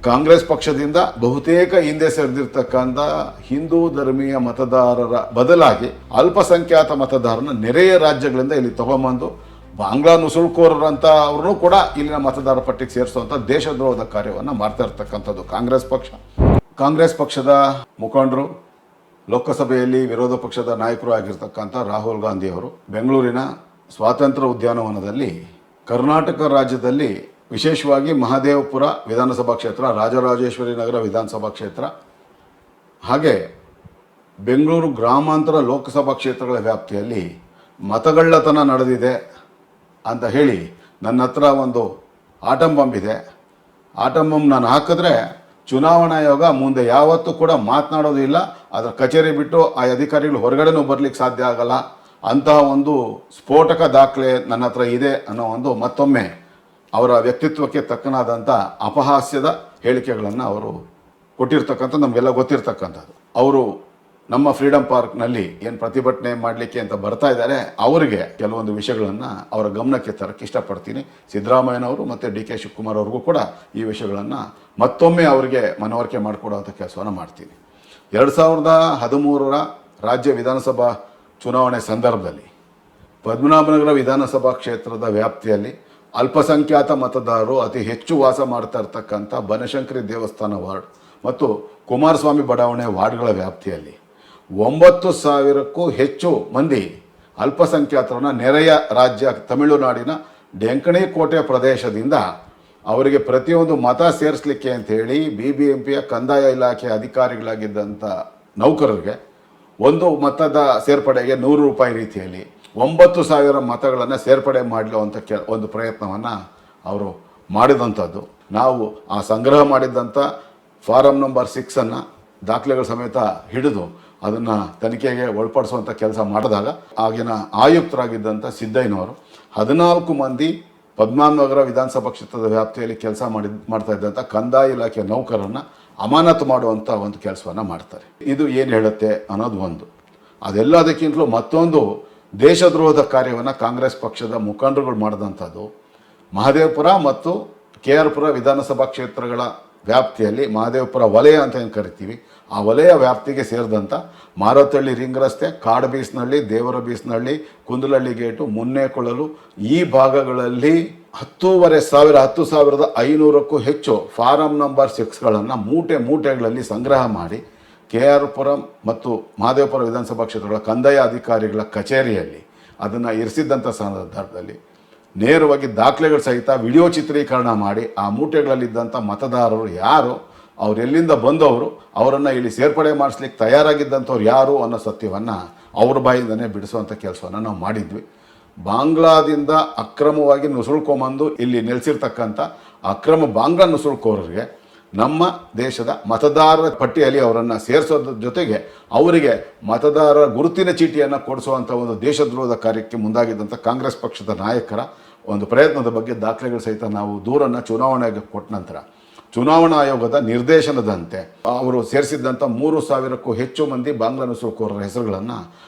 ಕಾಂಗ್ರೆಸ್ ಪಕ್ಷದಿಂದ ಬಹುತೇಕ ಹಿಂದೆ ಸರಿದಿರ್ತಕ್ಕಂಥ ಹಿಂದೂ ಧರ್ಮೀಯ ಮತದಾರರ ಬದಲಾಗಿ ಅಲ್ಪಸಂಖ್ಯಾತ ಮತದಾರನ ನೆರೆಯ ರಾಜ್ಯಗಳಿಂದ ಇಲ್ಲಿ ತಗೊಂಬಂದು ಬಾಂಗ್ಲಾ ನುಸುಳುಕೋರರಂತ ಅವ್ರನ್ನೂ ಕೂಡ ಇಲ್ಲಿನ ಮತದಾರ ಪಟ್ಟಿಗೆ ಸೇರಿಸುವಂಥ ದೇಶದ್ರೋಹದ ಕಾರ್ಯವನ್ನು ಮಾಡ್ತಾ ಇರ್ತಕ್ಕಂಥದ್ದು ಕಾಂಗ್ರೆಸ್ ಪಕ್ಷದ ಮುಖಂಡರು, ಲೋಕಸಭೆಯಲ್ಲಿ ವಿರೋಧ ಪಕ್ಷದ ನಾಯಕರು ಆಗಿರ್ತಕ್ಕಂಥ ರಾಹುಲ್ ಗಾಂಧಿ ಅವರು ಬೆಂಗಳೂರಿನ ಸ್ವಾತಂತ್ರ್ಯ ಉದ್ಯಾನವನದಲ್ಲಿ ಕರ್ನಾಟಕ ರಾಜ್ಯದಲ್ಲಿ ವಿಶೇಷವಾಗಿ ಮಹದೇವಪುರ ವಿಧಾನಸಭಾ ಕ್ಷೇತ್ರ, ರಾಜರಾಜೇಶ್ವರಿ ನಗರ ವಿಧಾನಸಭಾ ಕ್ಷೇತ್ರ ಹಾಗೆ ಬೆಂಗಳೂರು ಗ್ರಾಮಾಂತರ ಲೋಕಸಭಾ ಕ್ಷೇತ್ರಗಳ ವ್ಯಾಪ್ತಿಯಲ್ಲಿ ಮತಗಳ್ಳತನ ನಡೆದಿದೆ ಅಂತ ಹೇಳಿ ನನ್ನ ಹತ್ರ ಒಂದು ಆಟಂ ಬಾಂಬ್ ಇದೆ. ಆಟಂ ಬಾಂಬ್ ನಾನು ಹಾಕಿದ್ರೆ ಚುನಾವಣಾ ಆಯೋಗ ಮುಂದೆ ಯಾವತ್ತೂ ಕೂಡ ಮಾತನಾಡೋದು ಇಲ್ಲ, ಅದರ ಕಚೇರಿ ಬಿಟ್ಟು ಆ ಅಧಿಕಾರಿಗಳು ಹೊರಗಡೆನೂ ಬರಲಿಕ್ಕೆ ಸಾಧ್ಯ ಆಗಲ್ಲ. ಅಂತಹ ಒಂದು ಸ್ಫೋಟಕ ದಾಖಲೆ ನನ್ನ ಹತ್ರ ಇದೆ ಅನ್ನೋ ಒಂದು ಮತ್ತೊಮ್ಮೆ ಅವರ ವ್ಯಕ್ತಿತ್ವಕ್ಕೆ ತಕ್ಕನಾದಂಥ ಅಪಹಾಸ್ಯದ ಹೇಳಿಕೆಗಳನ್ನು ಅವರು ಕೊಟ್ಟಿರ್ತಕ್ಕಂಥ ನಮಗೆಲ್ಲ ಗೊತ್ತಿರ್ತಕ್ಕಂಥದ್ದು. ಅವರು ನಮ್ಮ ಫ್ರೀಡಮ್ ಪಾರ್ಕ್ನಲ್ಲಿ ಏನು ಪ್ರತಿಭಟನೆ ಮಾಡಲಿಕ್ಕೆ ಅಂತ ಬರ್ತಾ ಇದ್ದಾರೆ, ಅವರಿಗೆ ಕೆಲವೊಂದು ವಿಷಯಗಳನ್ನು ಅವರ ಗಮನಕ್ಕೆ ತರಕ್ಕೆ ಇಷ್ಟಪಡ್ತೀನಿ. ಸಿದ್ದರಾಮಯ್ಯನವರು ಮತ್ತು ಡಿ ಕೆ ಶಿವಕುಮಾರ್ ಅವ್ರಿಗೂ ಕೂಡ ಈ ವಿಷಯಗಳನ್ನು ಮತ್ತೊಮ್ಮೆ ಅವರಿಗೆ ಮನವರಿಕೆ ಮಾಡಿಕೊಡುವಂಥ ಕೆಲಸವನ್ನು ಮಾಡ್ತೀನಿ. 2013 ರಾಜ್ಯ ವಿಧಾನಸಭಾ ಚುನಾವಣೆ ಸಂದರ್ಭದಲ್ಲಿ ಪದ್ಮನಾಭನಗರ ವಿಧಾನಸಭಾ ಕ್ಷೇತ್ರದ ವ್ಯಾಪ್ತಿಯಲ್ಲಿ ಅಲ್ಪಸಂಖ್ಯಾತ ಮತದಾರರು ಅತಿ ಹೆಚ್ಚು ವಾಸ ಮಾಡ್ತಾ ಇರ್ತಕ್ಕಂಥ ಬನಶಂಕರಿ ದೇವಸ್ಥಾನ ವಾರ್ಡ್ ಮತ್ತು ಕುಮಾರಸ್ವಾಮಿ ಬಡಾವಣೆ ವಾರ್ಡ್ಗಳ ವ್ಯಾಪ್ತಿಯಲ್ಲಿ 9,000ಕ್ಕೂ ಹೆಚ್ಚು ಮಂದಿ ಅಲ್ಪಸಂಖ್ಯಾತರನ್ನ ನೆರೆಯ ರಾಜ್ಯ ತಮಿಳುನಾಡಿನ ಡೆಂಕಣಿಕೋಟೆ ಪ್ರದೇಶದಿಂದ ಅವರಿಗೆ ಪ್ರತಿಯೊಂದು ಮತ ಸೇರಿಸಲಿಕ್ಕೆ ಅಂಥೇಳಿ BBMPಯ ಕಂದಾಯ ಇಲಾಖೆ ಅಧಿಕಾರಿಗಳಾಗಿದ್ದಂಥ ನೌಕರರಿಗೆ ಒಂದು ಮತದ ಸೇರ್ಪಡೆಗೆ 100 ರೂಪಾಯಿ ರೀತಿಯಲ್ಲಿ 9,000 ಮತಗಳನ್ನು ಸೇರ್ಪಡೆ ಮಾಡಲುವಂಥ ಒಂದು ಪ್ರಯತ್ನವನ್ನು ಅವರು ಮಾಡಿದಂಥದ್ದು. ನಾವು ಆ ಸಂಗ್ರಹ ಮಾಡಿದ್ದಂಥ ಫಾರಂ ನಂಬರ್ 6 ದಾಖಲೆಗಳ ಸಮೇತ ಹಿಡಿದು ಅದನ್ನು ತನಿಖೆಗೆ ಒಳಪಡಿಸುವಂಥ ಕೆಲಸ ಮಾಡಿದಾಗ ಆಗಿನ ಆಯುಕ್ತರಾಗಿದ್ದಂಥ ಸಿದ್ದಯ್ಯನವರು 14 ಮಂದಿ ಪದ್ಮನಾಭನಗರ ವಿಧಾನಸಭಾ ಕ್ಷೇತ್ರದ ವ್ಯಾಪ್ತಿಯಲ್ಲಿ ಕೆಲಸ ಮಾಡ್ತಾ ಇದ್ದಂಥ ಕಂದಾಯ ಇಲಾಖೆ ನೌಕರನ್ನು ಅಮಾನತು ಮಾಡುವಂಥ ಒಂದು ಕೆಲಸವನ್ನು ಮಾಡ್ತಾರೆ. ಇದು ಏನು ಹೇಳುತ್ತೆ ಅನ್ನೋದು ಒಂದು. ಅದೆಲ್ಲದಕ್ಕಿಂತಲೂ ಮತ್ತೊಂದು ದೇಶದ್ರೋಹದ ಕಾರ್ಯವನ್ನು ಕಾಂಗ್ರೆಸ್ ಪಕ್ಷದ ಮುಖಂಡರುಗಳು ಮಾಡಿದಂಥದ್ದು ಮಹದೇವಪುರ ಮತ್ತು KR ಪುರ ವಿಧಾನಸಭಾ ಕ್ಷೇತ್ರಗಳ ವ್ಯಾಪ್ತಿಯಲ್ಲಿ ಮಹದೇವಪುರ ವಲಯ ಅಂತ ಏನು ಕರಿತೀವಿ, ಆ ವಲಯ ವ್ಯಾಪ್ತಿಗೆ ಸೇರಿದಂಥ ಮಾರತಹಳ್ಳಿ ರಿಂಗ್ ರಸ್ತೆ, ಕಾಡಬೀಸ್ನಹಳ್ಳಿ, ದೇವರ ಬೀಸ್ನಹಳ್ಳಿ, ಕುಂದಲಹಳ್ಳಿ ಗೇಟು, ಮುನ್ನೇಕೊಳಲು ಈ ಭಾಗಗಳಲ್ಲಿ 10,500ಕ್ಕೂ ಹೆಚ್ಚು ಫಾರಂ ನಂಬರ್ 6ಗಳನ್ನು ಮೂಟೆಗಳಲ್ಲಿ ಸಂಗ್ರಹ ಮಾಡಿ KR ಪುರಂ ಮತ್ತು ಮಹದೇವಪುರ ವಿಧಾನಸಭಾ ಕ್ಷೇತ್ರಗಳ ಕಂದಾಯ ಅಧಿಕಾರಿಗಳ ಕಚೇರಿಯಲ್ಲಿ ಅದನ್ನು ಇರಿಸಿದ್ದಂಥ ಸಂದರ್ಭದಲ್ಲಿ ನೇರವಾಗಿ ದಾಖಲೆಗಳ ಸಹಿತ ವಿಡಿಯೋ ಚಿತ್ರೀಕರಣ ಮಾಡಿ ಆ ಮೂಟೆಗಳಲ್ಲಿದ್ದಂಥ ಮತದಾರರು ಯಾರು, ಅವರೆಲ್ಲಿಂದ ಬಂದವರು, ಅವರನ್ನು ಇಲ್ಲಿ ಸೇರ್ಪಡೆ ಮಾಡಿಸ್ಲಿಕ್ಕೆ ತಯಾರಾಗಿದ್ದಂಥವ್ರು ಯಾರು ಅನ್ನೋ ಸತ್ಯವನ್ನು ಅವ್ರ ಬಾಯಿಂದನೇ ಬಿಡಿಸುವಂಥ ಕೆಲಸವನ್ನು ನಾವು ಮಾಡಿದ್ವಿ. ಬಾಂಗ್ಲಾದಿಂದ ಅಕ್ರಮವಾಗಿ ನುಸುಳ್ಕೊಂಬಂದು ಇಲ್ಲಿ ನೆಲೆಸಿರ್ತಕ್ಕಂಥ ಅಕ್ರಮ ಬಾಂಗ್ಲಾ ನುಸುಳ್ಕೋರರಿಗೆ ನಮ್ಮ ದೇಶದ ಮತದಾರರ ಪಟ್ಟಿಯಲ್ಲಿ ಅವರನ್ನು ಸೇರಿಸೋದ್ರ ಜೊತೆಗೆ ಅವರಿಗೆ ಮತದಾರರ ಗುರುತಿನ ಚೀಟಿಯನ್ನು ಕೊಡಿಸುವಂಥ ಒಂದು ದೇಶದ್ರೋಹದ ಕಾರ್ಯಕ್ಕೆ ಮುಂದಾಗಿದ್ದಂಥ ಕಾಂಗ್ರೆಸ್ ಪಕ್ಷದ ನಾಯಕರ ಒಂದು ಪ್ರಯತ್ನದ ಬಗ್ಗೆ ದಾಖಲೆಗಳು ಸಹಿತ ನಾವು ದೂರನ್ನು ಚುನಾವಣಾ ಆಯೋಗಕ್ಕೆ ಕೊಟ್ಟ ನಂತರ ಚುನಾವಣಾ ಆಯೋಗದ ನಿರ್ದೇಶನದಂತೆ ಅವರು ಸೇರಿಸಿದ್ದಂಥ 3,000ಕ್ಕೂ ಹೆಚ್ಚು ಮಂದಿ ಬಾಂಗ್ಲಾ ನುಸುಳುಕೋರರ ಹೆಸರುಗಳನ್ನು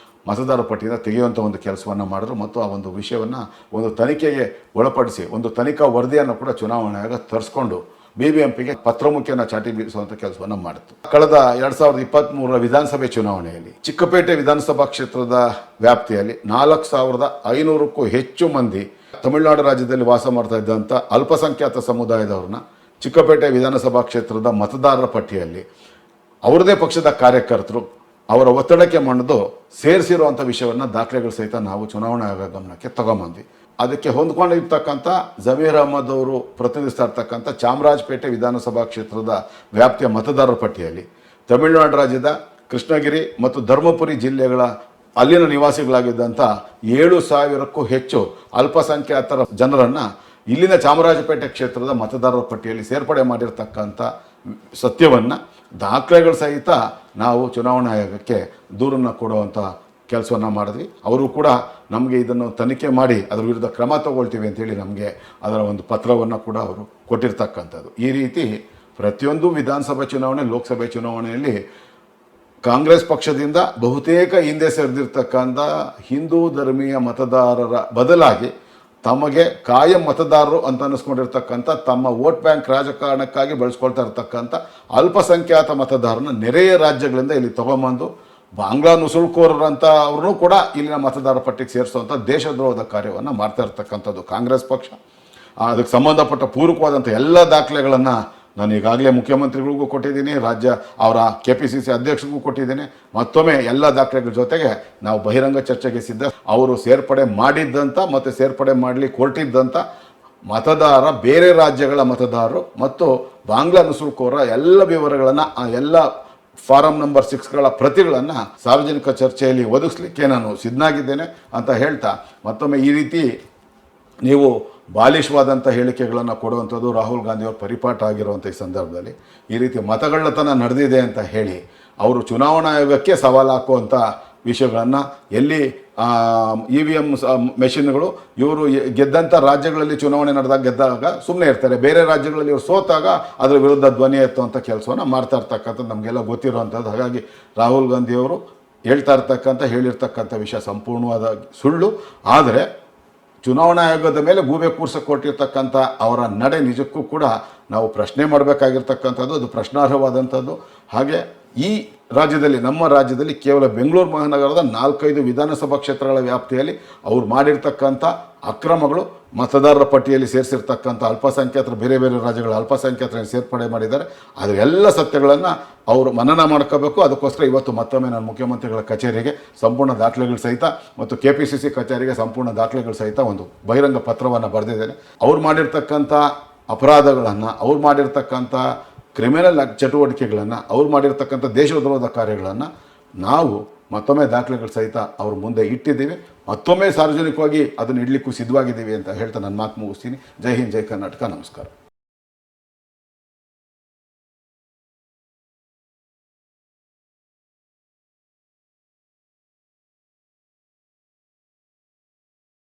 ಮತದಾರ ಪಟ್ಟಿಯಿಂದ ತೆಗೆಯುವಂಥ ಒಂದು ಕೆಲಸವನ್ನು ಮಾಡಿದ್ರು ಮತ್ತು ಆ ಒಂದು ವಿಷಯವನ್ನು ಒಂದು ತನಿಖೆಗೆ ಒಳಪಡಿಸಿ ಒಂದು ತನಿಖಾ ವರದಿಯನ್ನು ಕೂಡ ಚುನಾವಣಾ ಆಯೋಗ ತರಿಸ್ಕೊಂಡು BBMPಗೆ ಪತ್ರಮುಖಿಯನ್ನು ಚಾಟಿ ಬೀಸುವಂಥ ಕೆಲಸವನ್ನು ಮಾಡಿತು. ಕಳೆದ 2023 ವಿಧಾನಸಭೆ ಚುನಾವಣೆಯಲ್ಲಿ ಚಿಕ್ಕಪೇಟೆ ವಿಧಾನಸಭಾ ಕ್ಷೇತ್ರದ ವ್ಯಾಪ್ತಿಯಲ್ಲಿ 4,500ಕ್ಕೂ ಹೆಚ್ಚು ಮಂದಿ ತಮಿಳುನಾಡು ರಾಜ್ಯದಲ್ಲಿ ವಾಸ ಮಾಡ್ತಾ ಇದ್ದಂಥ ಅಲ್ಪಸಂಖ್ಯಾತ ಸಮುದಾಯದವ್ರನ್ನ ಚಿಕ್ಕಪೇಟೆ ವಿಧಾನಸಭಾ ಕ್ಷೇತ್ರದ ಮತದಾರರ ಪಟ್ಟಿಯಲ್ಲಿ ಅವರದೇ ಪಕ್ಷದ ಕಾರ್ಯಕರ್ತರು ಅವರ ಒತ್ತಡಕ್ಕೆ ಮಣಿದು ಸೇರಿಸಿರುವಂಥ ವಿಷಯವನ್ನು ದಾಖಲೆಗಳು ಸಹಿತ ನಾವು ಚುನಾವಣಾ ಆಯೋಗ ಗಮನಕ್ಕೆ ತಗೊಂಬಂದ್ವಿ. ಅದಕ್ಕೆ ಹೊಂದ್ಕೊಂಡಿರ್ತಕ್ಕಂಥ ಜಮೀರ್ ಅಹಮದ್ ಅವರು ಪ್ರತಿನಿಧಿಸ್ತಾ ಇರ್ತಕ್ಕಂಥ ಚಾಮರಾಜಪೇಟೆ ವಿಧಾನಸಭಾ ಕ್ಷೇತ್ರದ ವ್ಯಾಪ್ತಿಯ ಮತದಾರರ ಪಟ್ಟಿಯಲ್ಲಿ ತಮಿಳುನಾಡು ರಾಜ್ಯದ ಕೃಷ್ಣಗಿರಿ ಮತ್ತು ಧರ್ಮಪುರಿ ಜಿಲ್ಲೆಗಳ ಅಲ್ಲಿನ ನಿವಾಸಿಗಳಾಗಿದ್ದಂಥ 7,000ಕ್ಕೂ ಹೆಚ್ಚು ಅಲ್ಪಸಂಖ್ಯಾತರ ಜನರನ್ನು ಇಲ್ಲಿನ ಚಾಮರಾಜಪೇಟೆ ಕ್ಷೇತ್ರದ ಮತದಾರರ ಪಟ್ಟಿಯಲ್ಲಿ ಸೇರ್ಪಡೆ ಮಾಡಿರ್ತಕ್ಕಂಥ ಸತ್ಯವನ್ನು ದಾಖಲೆಗಳ ಸಹಿತ ನಾವು ಚುನಾವಣಾ ಆಯೋಗಕ್ಕೆ ದೂರನ್ನು ಕೊಡುವಂಥ ಕೆಲಸವನ್ನು ಮಾಡಿದ್ವಿ. ಅವರು ಕೂಡ ನಮಗೆ ಇದನ್ನು ತನಿಖೆ ಮಾಡಿ ಅದರ ವಿರುದ್ಧ ಕ್ರಮ ತಗೊಳ್ತೀವಿ ಅಂತೇಳಿ ನಮಗೆ ಅದರ ಒಂದು ಪತ್ರವನ್ನು ಕೂಡ ಅವರು ಕೊಟ್ಟಿರ್ತಕ್ಕಂಥದ್ದು. ಈ ರೀತಿ ಪ್ರತಿಯೊಂದು ವಿಧಾನಸಭಾ ಚುನಾವಣೆ, ಲೋಕಸಭೆ ಚುನಾವಣೆಯಲ್ಲಿ ಕಾಂಗ್ರೆಸ್ ಪಕ್ಷದಿಂದ ಬಹುತೇಕ ಹಿಂದೆ ಸರಿದಿರ್ತಕ್ಕಂಥ ಹಿಂದೂ ಧರ್ಮೀಯ ಮತದಾರರ ಬದಲಾಗಿ ತಮಗೆ ಕಾಯಂ ಮತದಾರರು ಅಂತ ಅನ್ನಿಸ್ಕೊಂಡಿರ್ತಕ್ಕಂಥ ತಮ್ಮ ವೋಟ್ ಬ್ಯಾಂಕ್ ರಾಜಕಾರಣಕ್ಕಾಗಿ ಬಳಸ್ಕೊಳ್ತಾ ಇರ್ತಕ್ಕಂಥ ಅಲ್ಪಸಂಖ್ಯಾತ ಮತದಾರನ ನೆರೆಯ ರಾಜ್ಯಗಳಿಂದ ಇಲ್ಲಿ ತಗೊಂಬಂದು ಬಾಂಗ್ಲಾ ನುಸುಳುಕೋರರಂತ ಅವ್ರನ್ನೂ ಕೂಡ ಇಲ್ಲಿನ ಮತದಾರ ಪಟ್ಟಿಗೆ ಸೇರಿಸುವಂಥ ದೇಶದ್ರೋಹದ ಕಾರ್ಯವನ್ನು ಮಾಡ್ತಾ ಇರ್ತಕ್ಕಂಥದ್ದು ಕಾಂಗ್ರೆಸ್ ಪಕ್ಷ. ಅದಕ್ಕೆ ಸಂಬಂಧಪಟ್ಟ ಪೂರಕವಾದಂಥ ಎಲ್ಲ ದಾಖಲೆಗಳನ್ನು ನಾನು ಈಗಾಗಲೇ ಮುಖ್ಯಮಂತ್ರಿಗಳಿಗೂ ಕೊಟ್ಟಿದ್ದೀನಿ, ಅವರ KPCC ಅಧ್ಯಕ್ಷರಿಗೂ ಕೊಟ್ಟಿದ್ದೀನಿ. ಮತ್ತೊಮ್ಮೆ ಎಲ್ಲ ದಾಖಲೆಗಳ ಜೊತೆಗೆ ನಾವು ಬಹಿರಂಗ ಚರ್ಚೆಗೆ ಸಿದ್ಧ. ಅವರು ಸೇರ್ಪಡೆ ಮಾಡಿದ್ದಂಥ ಮತ್ತು ಸೇರ್ಪಡೆ ಮಾಡಲಿಕ್ಕೆ ಹೊರಟಿದ್ದಂಥ ಮತದಾರ ಬೇರೆ ರಾಜ್ಯಗಳ ಮತದಾರರು ಮತ್ತು ಬಾಂಗ್ಲಾ ನುಸುಳುಕೋರ ಎಲ್ಲ ವಿವರಗಳನ್ನು, ಎಲ್ಲ ಫಾರಂ ನಂಬರ್ 6ಗಳ ಪ್ರತಿಗಳನ್ನು ಸಾರ್ವಜನಿಕ ಚರ್ಚೆಯಲ್ಲಿ ಒದಗಿಸ್ಲಿಕ್ಕೆ ನಾನು ಸಿದ್ಧನಾಗಿದ್ದೇನೆ ಅಂತ ಹೇಳ್ತಾ, ಮತ್ತೊಮ್ಮೆ ಈ ರೀತಿ ನೀವು ಬಾಲಿಶವಾದಂಥ ಹೇಳಿಕೆಗಳನ್ನು ಕೊಡುವಂಥದ್ದು ರಾಹುಲ್ ಗಾಂಧಿಯವರು ಪರಿಪಾಠ ಆಗಿರುವಂಥ ಈ ಸಂದರ್ಭದಲ್ಲಿ ಈ ರೀತಿ ಮತಗಳ್ಳತನ ನಡೆದಿದೆ ಅಂತ ಹೇಳಿ ಅವರು ಚುನಾವಣಾ ಆಯೋಗಕ್ಕೆ ಸವಾಲು ಹಾಕುವಂಥ ವಿಷಯಗಳನ್ನು, ಎಲ್ಲಿ EVM ಮೆಷಿನ್ಗಳು ಇವರು ಗೆದ್ದಂಥ ರಾಜ್ಯಗಳಲ್ಲಿ ಚುನಾವಣೆ ಗೆದ್ದಾಗ ಸುಮ್ಮನೆ ಇರ್ತಾರೆ, ಬೇರೆ ರಾಜ್ಯಗಳಲ್ಲಿ ಇವರು ಸೋತಾಗ ಅದರ ವಿರುದ್ಧ ಧ್ವನಿ ಎತ್ತುವಂಥ ಕೆಲಸವನ್ನು ಮಾಡ್ತಾ ಇರ್ತಕ್ಕಂಥದ್ದು ನಮಗೆಲ್ಲ ಗೊತ್ತಿರುವಂಥದ್ದು. ಹಾಗಾಗಿ ರಾಹುಲ್ ಗಾಂಧಿಯವರು ಹೇಳಿರ್ತಕ್ಕಂಥ ವಿಷಯ ಸಂಪೂರ್ಣವಾದ ಸುಳ್ಳು. ಆದರೆ ಚುನಾವಣಾ ಆಯೋಗದ ಮೇಲೆ ಗೂಬೆ ಕೂರ್ಸಕ್ಕೆ ಕೊಟ್ಟಿರ್ತಕ್ಕಂಥ ಅವರ ನಡೆ ನಿಜಕ್ಕೂ ಕೂಡ ನಾವು ಪ್ರಶ್ನೆ ಮಾಡಬೇಕಾಗಿರ್ತಕ್ಕಂಥದ್ದು, ಅದು ಪ್ರಶ್ನಾರ್ಹವಾದಂಥದ್ದು. ಹಾಗೆ ಈ ರಾಜ್ಯದಲ್ಲಿ, ನಮ್ಮ ರಾಜ್ಯದಲ್ಲಿ ಕೇವಲ ಬೆಂಗಳೂರು ಮಹಾನಗರದ 4-5 ವಿಧಾನಸಭಾ ಕ್ಷೇತ್ರಗಳ ವ್ಯಾಪ್ತಿಯಲ್ಲಿ ಅವ್ರು ಮಾಡಿರ್ತಕ್ಕಂಥ ಅಕ್ರಮಗಳು, ಮತದಾರರ ಪಟ್ಟಿಯಲ್ಲಿ ಸೇರಿಸಿರ್ತಕ್ಕಂಥ ಅಲ್ಪಸಂಖ್ಯಾತರು, ಬೇರೆ ಬೇರೆ ರಾಜ್ಯಗಳ ಅಲ್ಪಸಂಖ್ಯಾತರನ್ನು ಸೇರ್ಪಡೆ ಮಾಡಿದ್ದಾರೆ. ಅದರ ಎಲ್ಲ ಸತ್ಯಗಳನ್ನು ಅವರು ಮನನ ಮಾಡ್ಕೋಬೇಕು. ಅದಕ್ಕೋಸ್ಕರ ಇವತ್ತು ಮತ್ತೊಮ್ಮೆ ನಾನು ಮುಖ್ಯಮಂತ್ರಿಗಳ ಕಚೇರಿಗೆ ಸಂಪೂರ್ಣ ದಾಖಲೆಗಳು ಸಹಿತ ಮತ್ತು KPCC ಕಚೇರಿಗೆ ಸಂಪೂರ್ಣ ದಾಖಲೆಗಳು ಸಹಿತ ಒಂದು ಬಹಿರಂಗ ಪತ್ರವನ್ನು ಬರೆದಿದ್ದೇನೆ. ಅವ್ರು ಮಾಡಿರ್ತಕ್ಕಂಥ ಅಪರಾಧಗಳನ್ನು, ಅವ್ರು ಮಾಡಿರ್ತಕ್ಕಂಥ ಕ್ರಿಮಿನಲ್ ಚಟುವಟಿಕೆಗಳನ್ನು, ಅವ್ರು ಮಾಡಿರ್ತಕ್ಕಂಥ ದೇಶದ್ರೋಹದ ಕಾರ್ಯಗಳನ್ನು ನಾವು ಮತ್ತೊಮ್ಮೆ ದಾಖಲೆಗಳು ಸಹಿತ ಅವ್ರ ಮುಂದೆ ಇಟ್ಟಿದ್ದೀವಿ. ಮತ್ತೊಮ್ಮೆ ಸಾರ್ವಜನಿಕವಾಗಿ ಅದನ್ನು ಇಡಲಿಕ್ಕೂ ಸಿದ್ಧವಾಗಿದ್ದೀವಿ ಅಂತ ಹೇಳ್ತಾ ನನ್ನ ಮಾತು ಮುಗಿಸ್ತೀನಿ. ಜೈ ಹಿಂದ್, ಜೈ ಕರ್ನಾಟಕ, ನಮಸ್ಕಾರ.